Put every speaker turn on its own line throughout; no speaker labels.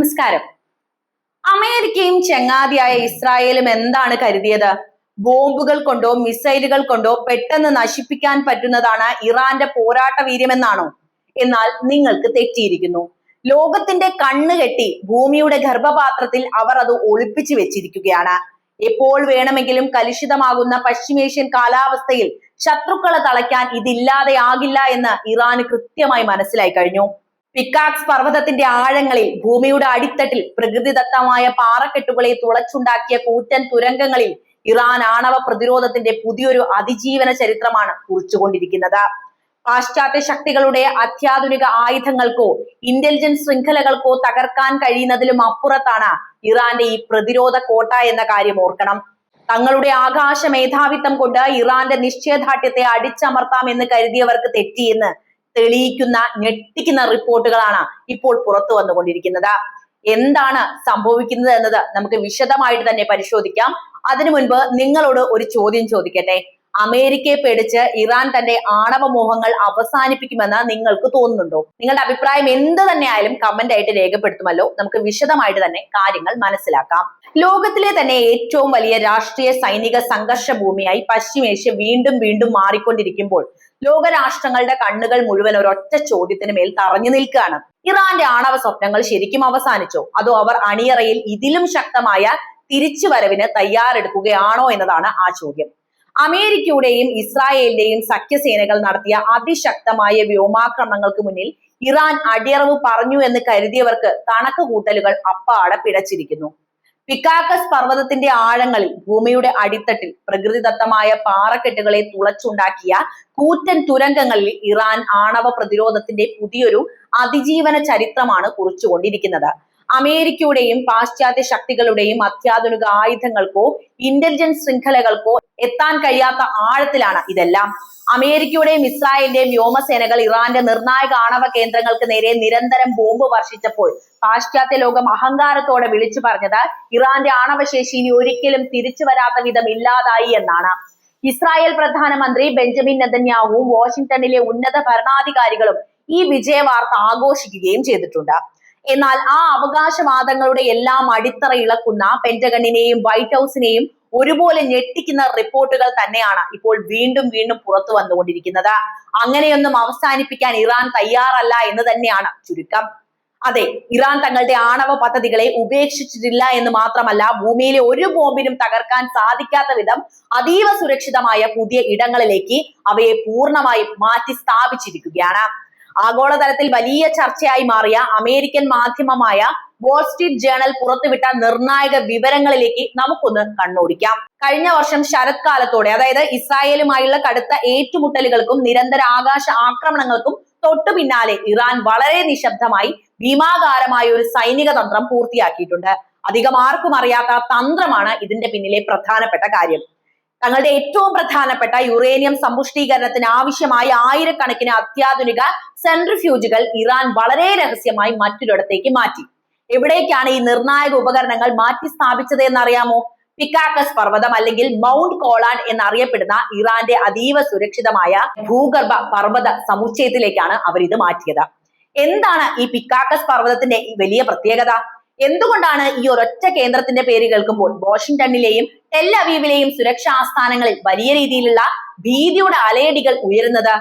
നമസ്കാരം. അമേരിക്കയും ചങ്ങാതിയായ ഇസ്രായേലും എന്താണ് കരുതിയത്? ബോംബുകൾ കൊണ്ടോ മിസൈലുകൾ കൊണ്ടോ പെട്ടെന്ന് നശിപ്പിക്കാൻ പറ്റുന്നതാണ് ഇറാന്റെ പോരാട്ട വീര്യമെന്നാണോ? എന്നാൽ നിങ്ങൾക്ക് തെറ്റിയിരിക്കുന്നു. ലോകത്തിന്റെ കണ്ണുകെട്ടി ഭൂമിയുടെ ഗർഭപാത്രത്തിൽ അവർ അത് ഒളിപ്പിച്ചു വെച്ചിരിക്കുകയാണ്. എപ്പോൾ വേണമെങ്കിലും കലുഷിതമാകുന്ന പശ്ചിമേഷ്യൻ കാലാവസ്ഥയിൽ ശത്രുക്കളെ തളയ്ക്കാൻ ഇതില്ലാതെയാകില്ല എന്ന് ഇറാന് കൃത്യമായി മനസ്സിലായി കഴിഞ്ഞു. പിക്കാക്സ് പർവ്വതത്തിന്റെ ആഴങ്ങളിൽ, ഭൂമിയുടെ അടിത്തട്ടിൽ പ്രകൃതിദത്തമായ പാറക്കെട്ടുകളെ തുളച്ചുണ്ടാക്കിയ കൂറ്റൻ തുരങ്കങ്ങളിൽ ഇറാൻ ആണവ പ്രതിരോധത്തിന്റെ പുതിയൊരു അതിജീവന ചരിത്രമാണ് കുറിച്ചുകൊണ്ടിരിക്കുന്നത്. പാശ്ചാത്യ ശക്തികളുടെ അത്യാധുനിക ആയുധങ്ങൾക്കോ ഇന്റലിജൻസ് ശൃംഖലകൾക്കോ തകർക്കാൻ കഴിയുന്നതിലും അപ്പുറത്താണ് ഇറാന്റെ ഈ പ്രതിരോധ കോട്ട എന്ന കാര്യം ഓർക്കണം. തങ്ങളുടെ ആകാശ മേധാവിത്വം കൊണ്ട് ഇറാന്റെ നിശ്ചയദാർഢ്യത്തെ അടിച്ചമർത്താം എന്ന് കരുതിയവർക്ക് തെറ്റിയെന്ന് തെളിയിക്കുന്ന ഞെട്ടിക്കുന്ന റിപ്പോർട്ടുകളാണ് ഇപ്പോൾ പുറത്തു വന്നുകൊണ്ടിരിക്കുന്നത്. എന്താണ് സംഭവിക്കുന്നത് എന്നത് നമുക്ക് വിശദമായിട്ട് തന്നെ പരിശോധിക്കാം. അതിനു മുൻപ് നിങ്ങളോട് ഒരു ചോദ്യം ചോദിക്കട്ടെ. അമേരിക്കയെ പേടിച്ച് ഇറാൻ തന്റെ ആണവ മോഹങ്ങൾ അവസാനിപ്പിക്കുമെന്ന് നിങ്ങൾക്ക് തോന്നുന്നുണ്ടോ? നിങ്ങളുടെ അഭിപ്രായം എന്ത് തന്നെ ആയാലും കമന്റ് ആയിട്ട് രേഖപ്പെടുത്തുമല്ലോ. നമുക്ക് വിശദമായിട്ട് തന്നെ കാര്യങ്ങൾ മനസ്സിലാക്കാം. ലോകത്തിലെ തന്നെ ഏറ്റവും വലിയ രാഷ്ട്രീയ സൈനിക സംഘർഷ ഭൂമിയായി പശ്ചിമേഷ്യ വീണ്ടും വീണ്ടും മാറിക്കൊണ്ടിരിക്കുമ്പോൾ ലോകരാഷ്ട്രങ്ങളുടെ കണ്ണുകൾ മുഴുവൻ ഒരൊറ്റ ചോദ്യത്തിന് മേൽ തറഞ്ഞു നിൽക്കുകയാണ്. ഇറാന്റെ ആണവ സ്വപ്നങ്ങൾ ശരിക്കും അവസാനിച്ചോ? അതോ അവർ അണിയറയിൽ ഇതിലും ശക്തമായ തിരിച്ചുവരവിന് തയ്യാറെടുക്കുകയാണോ എന്നതാണ് ആ ചോദ്യം. അമേരിക്കയുടെയും ഇസ്രായേലിന്റെയും സഖ്യസേനകൾ നടത്തിയ അതിശക്തമായ വ്യോമാക്രമണങ്ങൾക്ക് മുന്നിൽ ഇറാൻ അടിയറവ് പറഞ്ഞു എന്ന് കരുതിയവർക്ക് കണക്ക് കൂട്ടലുകൾ അപ്പാടെ പിഴച്ചിരിക്കുന്നു. പിക്കാക്കസ് പർവ്വതത്തിന്റെ ആഴങ്ങളിൽ, ഭൂമിയുടെ അടിത്തട്ടിൽ പ്രകൃതിദത്തമായ പാറക്കെട്ടുകളെ തുളച്ചുണ്ടാക്കിയ കൂറ്റൻ തുരങ്കങ്ങളിൽ ഇറാൻ ആണവ പ്രതിരോധത്തിന്റെ പുതിയൊരു അതിജീവന ചരിത്രമാണ് കുറിച്ചുകൊണ്ടിരിക്കുന്നത്. അമേരിക്കയുടെയും പാശ്ചാത്യ ശക്തികളുടെയും അത്യാധുനിക ആയുധങ്ങൾക്കോ ഇന്റലിജൻസ് ശൃംഖലകൾക്കോ എത്താൻ കഴിയാത്ത ആഴത്തിലാണ് ഇതെല്ലാം. അമേരിക്കയുടെയും ഇസ്രായേലിന്റെയും വ്യോമസേനകൾ ഇറാന്റെ നിർണായക ആണവ കേന്ദ്രങ്ങൾക്ക് നേരെ നിരന്തരം ബോംബ് വർഷിച്ചപ്പോൾ പാശ്ചാത്യ ലോകം അഹങ്കാരത്തോടെ വിളിച്ചു പറഞ്ഞത് ഇറാന്റെ ആണവശേഷി ഇനി ഒരിക്കലും തിരിച്ചു വരാത്ത വിധം ഇല്ലാതായി എന്നാണ്. ഇസ്രായേൽ പ്രധാനമന്ത്രി ബെഞ്ചമിൻ നെതന്യാഹുവും വാഷിംഗ്ടണിലെ ഉന്നത ഭരണാധികാരികളും ഈ വിജയ വാർത്ത ആഘോഷിക്കുകയും ചെയ്തിട്ടുണ്ട്. എന്നാൽ ആ അവകാശവാദങ്ങളുടെ എല്ലാം അടിത്തറ ഇളക്കുന്ന പെന്റഗണിനെയും വൈറ്റ് ഹൗസിനെയും ഒരുപോലെ ഞെട്ടിക്കുന്ന റിപ്പോർട്ടുകൾ തന്നെയാണ് ഇപ്പോൾ വീണ്ടും വീണ്ടും പുറത്തു വന്നുകൊണ്ടിരിക്കുന്നത്. അങ്ങനെയൊന്നും അവസാനിപ്പിക്കാൻ ഇറാൻ തയ്യാറല്ല എന്ന് തന്നെയാണ് ചുരുക്കം. അതെ, ഇറാൻ തങ്ങളുടെ ആണവ പദ്ധതികളെ ഉപേക്ഷിച്ചിട്ടില്ല എന്ന് മാത്രമല്ല, ഭൂമിയിലെ ഒരു ബോംബിനും തകർക്കാൻ സാധിക്കാത്ത വിധം അതീവ സുരക്ഷിതമായ പുതിയ ഇടങ്ങളിലേക്ക് അവയെ പൂർണ്ണമായും മാറ്റി സ്ഥാപിച്ചിരിക്കുകയാണ്. ആഗോളതലത്തിൽ വലിയ ചർച്ചയായി മാറിയ അമേരിക്കൻ മാധ്യമമായ വാൾ സ്ട്രീറ്റ് ജേണൽ പുറത്തുവിട്ട നിർണായക വിവരങ്ങളിലേക്ക് നമുക്കൊന്ന് കണ്ണോടിക്കാം. കഴിഞ്ഞ വർഷം ശരത്കാലത്തോടെ, അതായത് ഇസ്രായേലുമായുള്ള കടുത്ത ഏറ്റുമുട്ടലുകൾക്കും നിരന്തര ആകാശ ആക്രമണങ്ങൾക്കും തൊട്ടു പിന്നാലെ ഇറാൻ വളരെ നിശബ്ദമായി ഭീമാകാരമായ ഒരു സൈനിക തന്ത്രം പൂർത്തിയാക്കിയിട്ടുണ്ട്. അധികം ആർക്കും അറിയാത്ത തന്ത്രമാണ് ഇതിന്റെ പിന്നിലെ പ്രധാനപ്പെട്ട കാര്യം. തങ്ങളുടെ ഏറ്റവും പ്രധാനപ്പെട്ട യുറേനിയം സമ്പുഷ്ടീകരണത്തിന് ആവശ്യമായ ആയിരക്കണക്കിന് അത്യാധുനിക സെൻട്രിഫ്യൂജുകൾ ഇറാൻ വളരെ രഹസ്യമായി മറ്റൊരിടത്തേക്ക് മാറ്റി. എവിടേക്കാണ് ഈ നിർണായക ഉപകരണങ്ങൾ മാറ്റി സ്ഥാപിച്ചത് എന്നറിയാമോ? പിക്കാക്കസ് പർവ്വതം അല്ലെങ്കിൽ മൗണ്ട് കോളാൻ എന്നറിയപ്പെടുന്ന ഇറാന്റെ അതീവ സുരക്ഷിതമായ ഭൂഗർഭ പർവ്വത സമുച്ചയത്തിലേക്കാണ് അവർ ഇത് മാറ്റിയത്. എന്താണ് ഈ പിക്കാക്കസ് പർവ്വതത്തിന്റെ വലിയ പ്രത്യേകത? എന്തുകൊണ്ടാണ് ഈ ഒരൊറ്റ കേന്ദ്രത്തിന്റെ പേര് കേൾക്കുമ്പോൾ വാഷിംഗ്ടണിലെയും ടെൽ അവീവിലെയും സുരക്ഷാ ആസ്ഥാനങ്ങളിൽ വലിയ രീതിയിലുള്ള ഭീതിയുടെ അലയടികൾ ഉയരുന്നത്?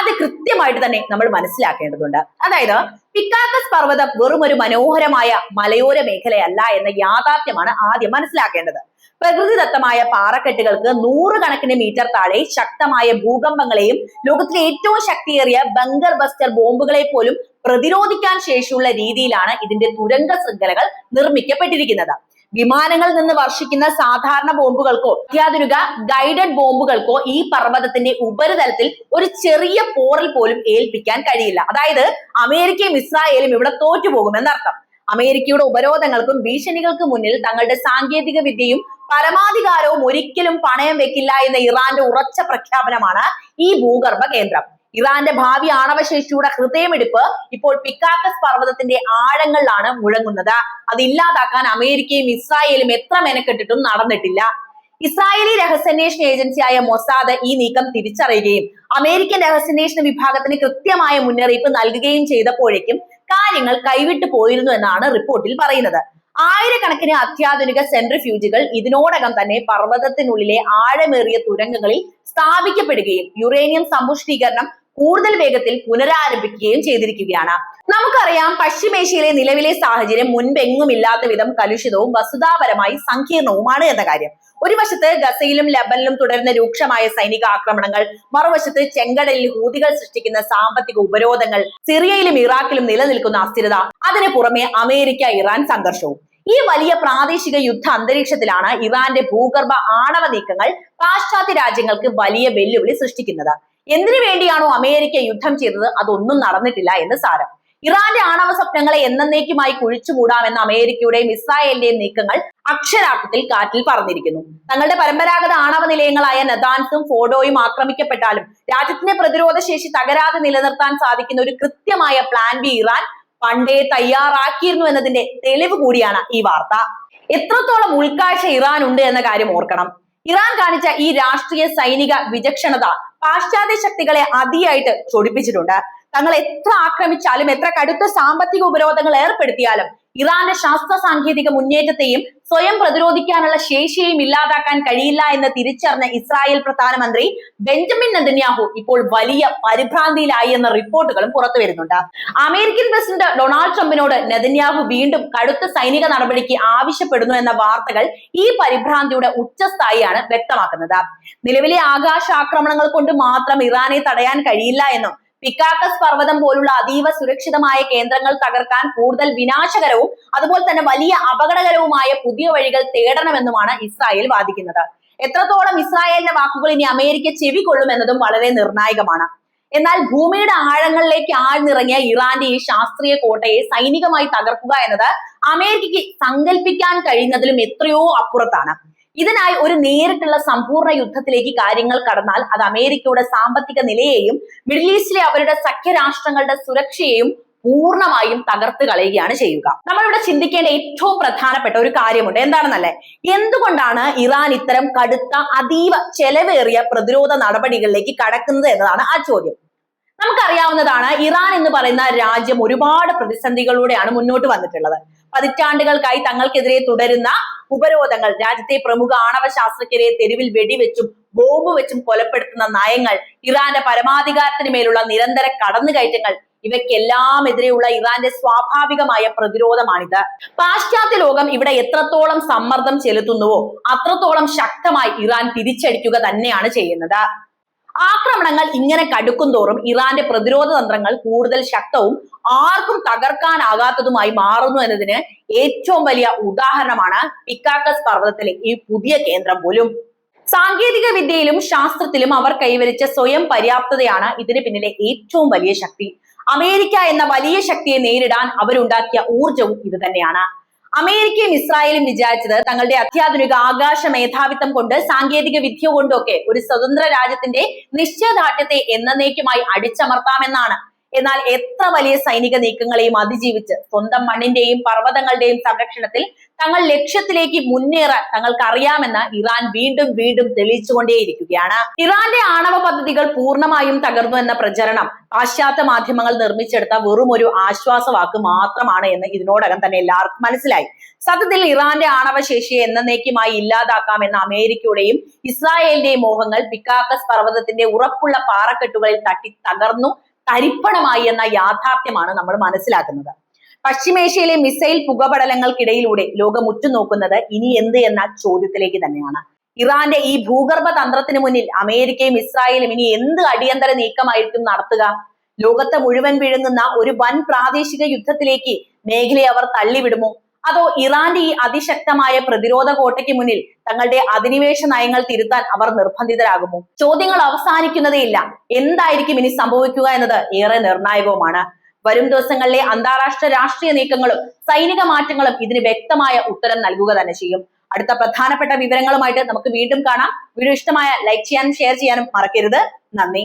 അത് കൃത്യമായിട്ട് തന്നെ നമ്മൾ മനസ്സിലാക്കേണ്ടതുണ്ട്. അതായത് പിക്കാക്കസ് പർവ്വതം വെറും ഒരു മനോഹരമായ മലയോര മേഖലയല്ല എന്ന യാഥാർത്ഥ്യമാണ് ആദ്യം മനസ്സിലാക്കേണ്ടത്. പ്രകൃതിദത്തമായ പാറക്കെട്ടുകൾക്ക് 100 കണക്കിന് മീറ്റർ താഴെ ശക്തമായ ഭൂകമ്പങ്ങളെയും ലോകത്തിലെ ഏറ്റവും ശക്തിയേറിയ ബങ്കർ ബസ്റ്റർ ബോംബുകളെ പോലും പ്രതിരോധിക്കാൻ ശേഷിയുള്ള രീതിയിലാണ് ഇതിന്റെ തുരങ്ക ശൃംഖലകൾ നിർമ്മിക്കപ്പെട്ടിരിക്കുന്നത്. വിമാനങ്ങളിൽ നിന്ന് വർഷിക്കുന്ന സാധാരണ ബോംബുകൾക്കോ അത്യാധുനിക ഗൈഡഡ് ബോംബുകൾക്കോ ഈ പർവ്വതത്തിന്റെ ഉപരിതലത്തിൽ ഒരു ചെറിയ പോറൽ പോലും ഏൽപ്പിക്കാൻ കഴിയില്ല. അതായത് അമേരിക്കയും ഇസ്രായേലും ഇവിടെ തോറ്റുപോകുമെന്നർത്ഥം. അമേരിക്കയുടെ ഉപരോധങ്ങൾക്കും ഭീഷണികൾക്കും മുന്നിൽ തങ്ങളുടെ സാങ്കേതിക വിദ്യയും പരമാധികാരവും ഒരിക്കലും പണയം വെക്കില്ല എന്ന ഇറാന്റെ ഉറച്ച പ്രഖ്യാപനമാണ് ഈ ഭൂഗർഭ കേന്ദ്രം. ഇറാന്റെ ഭാവി ആണവശേഷിയുടെ ഹൃദയമിടിപ്പ് ഇപ്പോൾ പിക്കാക്കസ് പർവ്വതത്തിന്റെ ആഴങ്ങളിലാണ് മുഴങ്ങുന്നത്. അത് ഇല്ലാതാക്കാൻ അമേരിക്കയും ഇസ്രായേലും എത്ര മെനക്കെട്ടിട്ടും നടന്നിട്ടില്ല. ഇസ്രായേലി രഹസ്യാന്വേഷണ ഏജൻസിയായ മൊസാദ് ഈ നീക്കം തിരിച്ചറിയുകയും അമേരിക്കൻ രഹസ്യാന്വേഷണ വിഭാഗത്തിന് കൃത്യമായ മുന്നറിയിപ്പ് നൽകുകയും ചെയ്തപ്പോഴേക്കും കാര്യങ്ങൾ കൈവിട്ടു പോയിരുന്നു എന്നാണ് റിപ്പോർട്ടിൽ പറയുന്നത്. ആയിരക്കണക്കിന് അത്യാധുനിക സെൻട്രിഫ്യൂജുകൾ ഇതിനോടകം തന്നെ പർവ്വതത്തിനുള്ളിലെ ആഴമേറിയ തുരങ്കങ്ങളിൽ സ്ഥാപിക്കപ്പെടുകയും യുറേനിയം സമ്പുഷ്ടീകരണം കൂടുതൽ വേഗത്തിൽ പുനരാരംഭിക്കുകയും ചെയ്തിരിക്കുകയാണ്. നമുക്കറിയാം, പശ്ചിമേഷ്യയിലെ നിലവിലെ സാഹചര്യം മുൻപെങ്ങുമില്ലാത്ത വിധം കലുഷിതവും വസ്തുതാപരമായി സങ്കീർണവുമാണ് എന്ന കാര്യം. ഒരു വശത്ത് ഗസയിലും ലബനിലും തുടരുന്ന രൂക്ഷമായ സൈനിക ആക്രമണങ്ങൾ, മറുവശത്ത് ചെങ്കടലിൽ ഹൂതികൾ സൃഷ്ടിക്കുന്ന സാമ്പത്തിക ഉപരോധങ്ങൾ, സിറിയയിലും ഇറാഖിലും നിലനിൽക്കുന്ന അസ്ഥിരത, അതിനു പുറമെ അമേരിക്ക ഇറാൻ സംഘർഷവും. ഈ വലിയ പ്രാദേശിക യുദ്ധ അന്തരീക്ഷത്തിലാണ് ഇറാന്റെ ഭൂഗർഭ ആണവ നീക്കങ്ങൾ പാശ്ചാത്യ രാജ്യങ്ങൾക്ക് വലിയ വെല്ലുവിളി സൃഷ്ടിക്കുന്നത്. എന്തിനു വേണ്ടിയാണോ അമേരിക്ക യുദ്ധം ചെയ്തത് അതൊന്നും നടന്നിട്ടില്ല എന്ന് സാരം. ഇറാന്റെ ആണവ സ്വപ്നങ്ങളെ എന്നേക്കുമായി കുഴിച്ചുമൂടാമെന്ന അമേരിക്കയുടെയും ഇസ്രായേലിന്റെയും നീക്കങ്ങൾ അക്ഷരാർത്ഥത്തിൽ കാറ്റിൽ പറന്നിരിക്കുന്നു. തങ്ങളുടെ പരമ്പരാഗത ആണവ നിലയങ്ങളായ നതാൻസും ഫോഡോയും ആക്രമിക്കപ്പെട്ടാലും രാജ്യത്തിന്റെ പ്രതിരോധ ശേഷി തകരാതെ നിലനിർത്താൻ സാധിക്കുന്ന ഒരു കൃത്യമായ പ്ലാൻ ബി ഇറാൻ പണ്ടേ തയ്യാറാക്കിയിരുന്നു എന്നതിന്റെ തെളിവ് കൂടിയാണ് ഈ വാർത്ത. എത്രത്തോളം ഉൾക്കാഴ്ച ഇറാൻ ഉണ്ട് എന്ന കാര്യം ഓർക്കണം. ഇറാൻ കാണിച്ച ഈ രാഷ്ട്രീയ സൈനിക വിചക്ഷണത പാശ്ചാത്യ ശക്തികളെ അതിയായിട്ട് ചൊടിപ്പിച്ചിട്ടുണ്ട്. തങ്ങൾ എത്ര ആക്രമിച്ചാലും എത്ര കടുത്ത സാമ്പത്തിക ഉപരോധങ്ങൾ ഏർപ്പെടുത്തിയാലും ഇറാന്റെ ശാസ്ത്ര സാങ്കേതിക മുന്നേറ്റത്തെയും സ്വയം പ്രതിരോധിക്കാനുള്ള ശേഷിയെയും ഇല്ലാതാക്കാൻ കഴിയില്ല എന്ന് തിരിച്ചറിഞ്ഞ ഇസ്രായേൽ പ്രധാനമന്ത്രി ബെഞ്ചമിൻ നെതന്യാഹു ഇപ്പോൾ വലിയ പരിഭ്രാന്തിയിലായി എന്ന റിപ്പോർട്ടുകളും പുറത്തു വരുന്നുണ്ട്. അമേരിക്കൻ പ്രസിഡന്റ് ഡൊണാൾഡ് ട്രംപിനോട് നെതന്യാഹു വീണ്ടും കടുത്ത സൈനിക നടപടിക്ക് ആവശ്യപ്പെടുന്നു എന്ന വാർത്തകൾ ഈ പരിഭ്രാന്തിയുടെ ഉച്ചസ്ഥായിയാണ് വ്യക്തമാക്കുന്നത്. നിലവിലെ ആകാശാക്രമണങ്ങൾ കൊണ്ട് മാത്രം ഇറാനെ തടയാൻ കഴിയില്ല എന്നും പിക്കാക്കസ് പർവ്വതം പോലുള്ള അതീവ സുരക്ഷിതമായ കേന്ദ്രങ്ങൾ തകർക്കാൻ കൂടുതൽ വിനാശകരവും അതുപോലെ തന്നെ വലിയ അപകടകരവുമായ പുതിയ വഴികൾ തേടണമെന്നുമാണ് ഇസ്രായേൽ വാദിക്കുന്നത്. എത്രത്തോളം ഇസ്രായേലിന്റെ വാക്കുകൾ ഇനി അമേരിക്ക ചെവികൊള്ളുമെന്നതും വളരെ നിർണായകമാണ്. എന്നാൽ ഭൂമിയുടെ ആഴങ്ങളിലേക്ക് ആഴ്ന്നിറങ്ങിയ ഇറാന്റെ ഈ ശാസ്ത്രീയ കോട്ടയെ സൈനികമായി തകർക്കുക എന്നത് അമേരിക്കയ്ക്ക് സങ്കല്പിക്കാൻ കഴിയുന്നതിലും എത്രയോ അപ്പുറത്താണ്. ഇതിനായി ഒരു നേരിട്ടുള്ള സമ്പൂർണ്ണ യുദ്ധത്തിലേക്ക് കാര്യങ്ങൾ കടന്നാൽ അത് അമേരിക്കയുടെ സാമ്പത്തിക നിലയെയും മിഡിൽ ഈസ്റ്റിലെ അവരുടെ സഖ്യരാഷ്ട്രങ്ങളുടെ സുരക്ഷയെയും പൂർണ്ണമായും തകർത്ത് കളയുകയാണ് ചെയ്യുക. നമ്മളിവിടെ ചിന്തിക്കേണ്ട ഏറ്റവും പ്രധാനപ്പെട്ട ഒരു കാര്യമുണ്ട്. എന്താണെന്നല്ലേ, എന്തുകൊണ്ടാണ് ഇറാൻ ഇത്തരം കടുത്ത അതീവ ചെലവേറിയ പ്രതിരോധ നടപടികളിലേക്ക് കടക്കുന്നത് എന്നതാണ് ആ ചോദ്യം. നമുക്കറിയാവുന്നതാണ്, ഇറാൻ എന്ന് പറയുന്ന രാജ്യം ഒരുപാട് പ്രതിസന്ധികളിലൂടെയാണ് മുന്നോട്ട് വന്നിട്ടുള്ളത്. പതിറ്റാണ്ടുകൾക്കായി തങ്ങൾക്കെതിരെ തുടരുന്ന ഉപരോധങ്ങൾ, രാജ്യത്തെ പ്രമുഖ ആണവ ശാസ്ത്രജ്ഞരെ തെരുവിൽ വെടിവെച്ചും ബോംബ് വെച്ചും കൊലപ്പെടുത്തുന്ന നയങ്ങൾ, ഇറാന്റെ പരമാധികാരത്തിന് മേലുള്ള നിരന്തര കടന്നുകയറ്റങ്ങൾ, ഇവയ്ക്കെല്ലാം എതിരെയുള്ള ഇറാന്റെ സ്വാഭാവികമായ പ്രതിരോധമാണിത്. പാശ്ചാത്യ ലോകം ഇവിടെ എത്രത്തോളം സമ്മർദ്ദം ചെലുത്തുന്നുവോ അത്രത്തോളം ശക്തമായി ഇറാൻ തിരിച്ചടിക്കുക തന്നെയാണ് ചെയ്യുന്നത്. ആക്രമണങ്ങൾ ഇങ്ങനെ കടുക്കും തോറും ഇറാന്റെ പ്രതിരോധ തന്ത്രങ്ങൾ കൂടുതൽ ശക്തവും ആർക്കും തകർക്കാനാകാത്തതുമായി മാറുന്നു എന്നതിന് ഏറ്റവും വലിയ ഉദാഹരണമാണ് പിക്കാക്കസ് പർവ്വതത്തിലെ ഈ പുതിയ കേന്ദ്രം പോലും. സാങ്കേതിക വിദ്യയിലും ശാസ്ത്രത്തിലും അവർ കൈവരിച്ച സ്വയം പര്യാപ്തതയാണ് ഇതിന് പിന്നിലെ ഏറ്റവും വലിയ ശക്തി. അമേരിക്ക എന്ന വലിയ ശക്തിയെ നേരിടാൻ അവരുണ്ടാക്കിയ ഊർജവും ഇത് തന്നെയാണ്. അമേരിക്കയും ഇസ്രായേലും വിചാരിച്ചത് തങ്ങളുടെ അത്യാധുനിക ആകാശ മേധാവിത്വം കൊണ്ട് സാങ്കേതിക വിദ്യ കൊണ്ടൊക്കെ ഒരു സ്വതന്ത്ര രാജ്യത്തിന്റെ നിശ്ചയദാർഢ്യത്തെ എന്നേക്കുമായി അടിച്ചമർത്താമെന്നാണ്. എന്നാൽ എത്ര വലിയ സൈനിക നീക്കങ്ങളെയും അതിജീവിച്ച് സ്വന്തം മണ്ണിന്റെയും പർവ്വതങ്ങളുടെയും സംരക്ഷണത്തിൽ തങ്ങൾ ലക്ഷ്യത്തിലേക്ക് മുന്നേറാൻ തങ്ങൾക്ക് അറിയാമെന്ന് ഇറാൻ വീണ്ടും വീണ്ടും തെളിയിച്ചുകൊണ്ടേയിരിക്കുകയാണ്. ഇറാന്റെ ആണവ പദ്ധതികൾ പൂർണ്ണമായും തകർന്നു എന്ന പ്രചരണം പാശ്ചാത്യ മാധ്യമങ്ങൾ നിർമ്മിച്ചെടുത്ത വെറും ഒരു ആശ്വാസവാക്ക് മാത്രമാണ് എന്ന് ഇതിനോടകം തന്നെ എല്ലാവർക്കും മനസ്സിലായി. സത്യത്തിൽ ഇറാന്റെ ആണവശേഷിയെ എന്നേക്കുമായി ഇല്ലാതാക്കാമെന്ന അമേരിക്കയുടെയും ഇസ്രായേലിന്റെയും മോഹങ്ങൾ പിക്കാക്കസ് പർവ്വതത്തിന്റെ ഉറപ്പുള്ള പാറക്കെട്ടുകളിൽ തട്ടി തകർന്നു തരിപ്പണമായി എന്ന യാഥാർത്ഥ്യമാണ് നമ്മൾ മനസ്സിലാക്കുന്നത്. പശ്ചിമേഷ്യയിലെ മിസൈൽ പുകപടലങ്ങൾക്കിടയിലൂടെ ലോകം ഉറ്റുനോക്കുന്നത് ഇനി എന്ത് എന്ന ചോദ്യത്തിലേക്ക് തന്നെയാണ്. ഇറാന്റെ ഈ ഭൂഗർഭ തന്ത്രത്തിന് മുന്നിൽ അമേരിക്കയും ഇസ്രായേലും ഇനി എന്ത് അടിയന്തര നീക്കമായിരിക്കും നടത്തുക? ലോകത്തെ മുഴുവൻ വിഴുങ്ങുന്ന ഒരു വൻ പ്രാദേശിക യുദ്ധത്തിലേക്ക് മേഖലയെ അവർ തള്ളിവിടുമോ? അതോ ഇറാന്റെ ഈ അതിശക്തമായ പ്രതിരോധ കോട്ടയ്ക്ക് മുന്നിൽ തങ്ങളുടെ അധിനിവേശ നയങ്ങൾ തിരുത്താൻ അവർ നിർബന്ധിതരാകുമോ? ചോദ്യങ്ങൾ അവസാനിക്കുന്നതേയില്ല. എന്തായിരിക്കും ഇനി സംഭവിക്കുക എന്നത് ഏറെ നിർണായകവുമാണ്. വരും ദിവസങ്ങളിലെ അന്താരാഷ്ട്ര രാഷ്ട്രീയ നീക്കങ്ങളും സൈനിക മാറ്റങ്ങളും ഇതിന് വ്യക്തമായ ഉത്തരം നൽകുക തന്നെ ചെയ്യും. അടുത്ത പ്രധാനപ്പെട്ട വിവരങ്ങളുമായിട്ട് നമുക്ക് വീണ്ടും കാണാം. വീഡിയോ ഇഷ്ടമായ ലൈക്ക് ചെയ്യാനും ഷെയർ ചെയ്യാനും മറക്കരുത്. നന്ദി.